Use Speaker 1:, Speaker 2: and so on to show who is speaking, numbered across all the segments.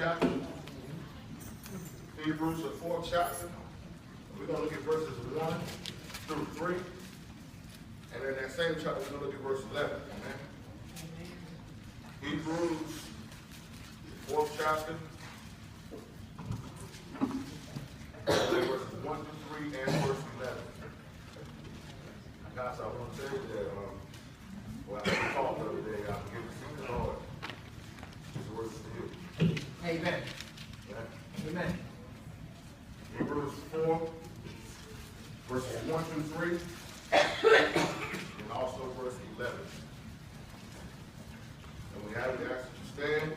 Speaker 1: chapter. Hebrews, the 4th chapter. We're going to look at verses 1 through 3. And in that same chapter, we're going to look at verse 11. Amen. Hebrews, the 4th chapter. Verses 1 through 3 and verse 11. Guys, I want to tell you that, well, I talked the other day, I began to see the Lord. His words to you.
Speaker 2: Amen.
Speaker 1: Yeah.
Speaker 2: Amen.
Speaker 1: Hebrews 4, verses 1 through 3, and also verse 11. And we have to ask you to stand.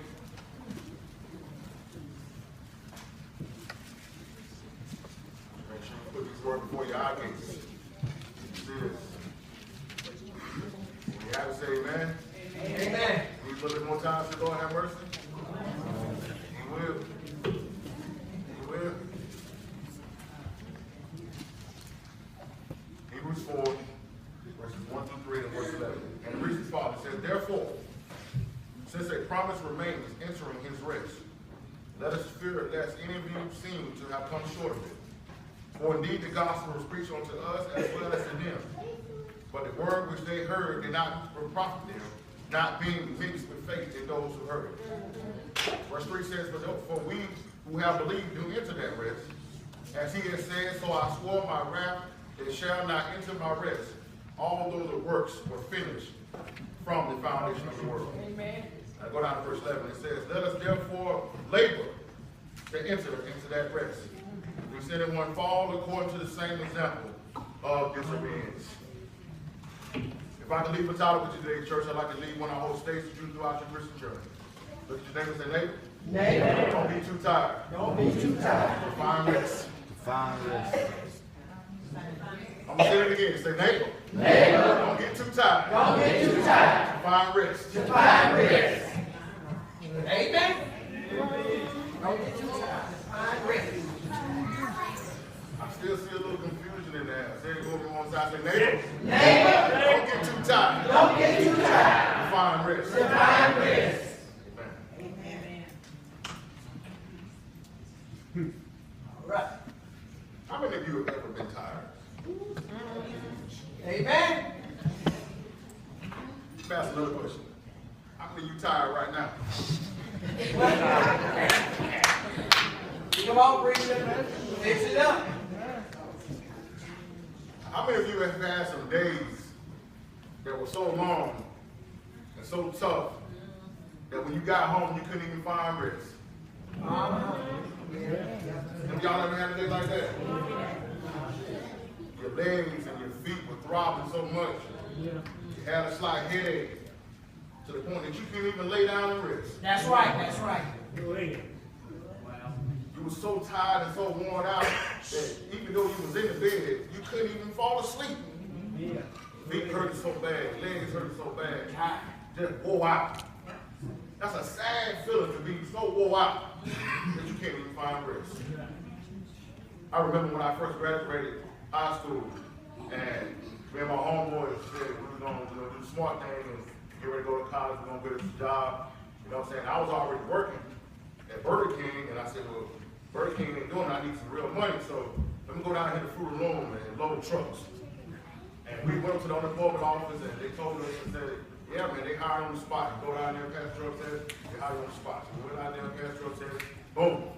Speaker 1: Make sure you put these words before your eye gates. We have to say amen.
Speaker 2: Amen.
Speaker 1: Need a little bit more time to Lord have mercy? He will. He will. Hebrews 4, verses 1 through 3 and verse 11. And it reads as follows. It says, therefore, since a promise remains entering his rest, let us fear lest any of you seem to have come short of it. For indeed the gospel was preached unto us as well as to them. But the word which they heard did not profit them, not being mixed with faith in those who heard it. Verse 3 says, for we who have believed do enter that rest. As he has said, so I swore my wrath, they shall not enter my rest, although the works were finished from the foundation of the world.
Speaker 2: Amen.
Speaker 1: I go down to verse 11. It says, let us therefore labor to enter into that rest. We send in one fall according to the same example of disobedience. If I could leave a title with you today, church, I'd like to leave one I hope stays with you throughout your Christian journey. Look at your neighbor and say, neighbor.
Speaker 2: Neighbor.
Speaker 1: Don't be too tired.
Speaker 2: Don't be too tired.
Speaker 1: To find rest.
Speaker 3: Find rest.
Speaker 1: I'm going to say it again. Say, neighbor.
Speaker 2: Neighbor.
Speaker 1: Don't get too tired.
Speaker 2: Don't get too tired.
Speaker 1: To find rest.
Speaker 2: To find rest. Amen. Don't get too tired. To find rest.
Speaker 1: I still see a little confusion in there. Say it over one side. Say, neighbor.
Speaker 2: Neighbor.
Speaker 1: Don't get too tired.
Speaker 2: Don't get too tired.
Speaker 1: To find rest.
Speaker 2: To find rest.
Speaker 1: Amen.
Speaker 2: All right.
Speaker 1: How many of you have ever been tired?
Speaker 2: Amen.
Speaker 1: Let me ask another question. How many of you tired right now?
Speaker 2: Come on, bring it up. Fix it up.
Speaker 1: How many of you have had some days that were so long and so tough that when you got home you couldn't even find rest? Have y'all ever had a day like that? Your legs and your feet were throbbing so much. You had a slight headache to the point that you couldn't even lay down and rest.
Speaker 2: That's right. That's right.
Speaker 1: You were so tired and so worn out that even though you was in the bed, you couldn't even fall asleep. Feet hurting so bad, legs hurting so bad, just wore out. That's a sad feeling to be so wore out that you can't even find rest. I remember when I first graduated high school, and me and my homeboys said we were going to do the smart thing and get ready to go to college, we're going to get us a job. You know what I'm saying? I was already working at Burger King, and I said, well, Burger King ain't doing it, I need some real money, so let me go down here to Fruit Loom and load trucks. And we went to the unemployment office, and they told us and said, yeah, man, they hired on the spot. You go down there and pass the drug test, they hire you on the spot. So we went out there and passed the drug test, boom.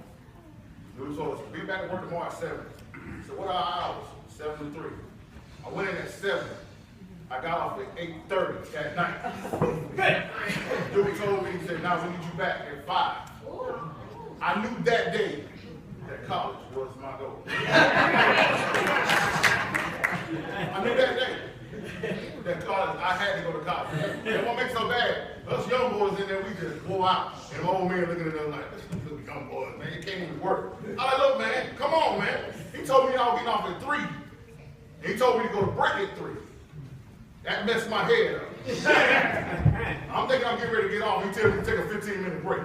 Speaker 1: We told us, be back at work tomorrow at 7. So what are our hours? 7 to 3. I went in at 7. I got off at 8:30 at night. Dude told me, he said, now we need you back at 5. I knew that day that college was my goal. I knew that day that college, I had to go to college. And what makes it so bad, us young boys in there, we just go out, and the old man looking at them like, look, young boys, man, it can't even work. I like, look, man, come on, man. He told me I was getting off at 3. And he told me to go to break at 3. That messed my head up. I'm thinking I'm getting ready to get off. He tells me to take a 15-minute break.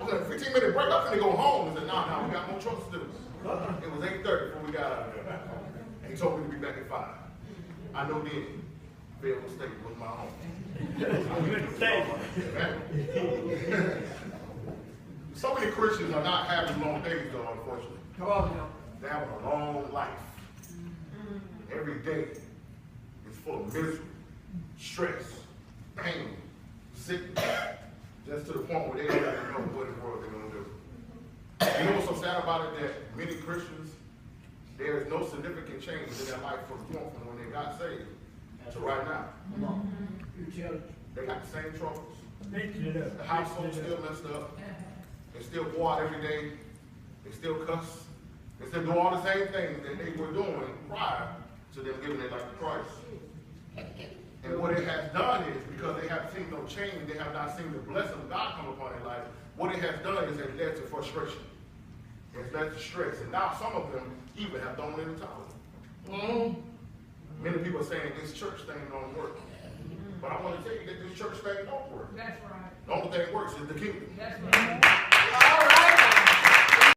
Speaker 1: I said, 15-minute break? I'm finna go home. He said, no, we got more trucks to do. It was 8:30 before we got out of there. And he told me to be back at 5. I know then, Fayetteville State was my home. So many Christians are not having long days, though, unfortunately.
Speaker 2: Come on now.
Speaker 1: They're having a long life. Every day is full of misery, stress, pain, sickness, just to the point where they don't even know what in the world they're going to do. You know what's so sad about it? That many Christians, there is no significant change in their life from when they got saved to right now. They got the same troubles. The household's still messed up. They still go out every day. They still cuss. They still do all the same things that they were doing prior to them giving their life to Christ. And what it has done is, because they have seen no change, they have not seen the blessing of God come upon their life, what it has done is it led to frustration. It's led to stress. And now some of them even have thrown in the towel. Many people are saying this church thing don't work. But I want to tell you that this church thing don't work.
Speaker 3: That's right.
Speaker 1: The only thing that works is the kingdom.
Speaker 3: That's right.
Speaker 2: All right.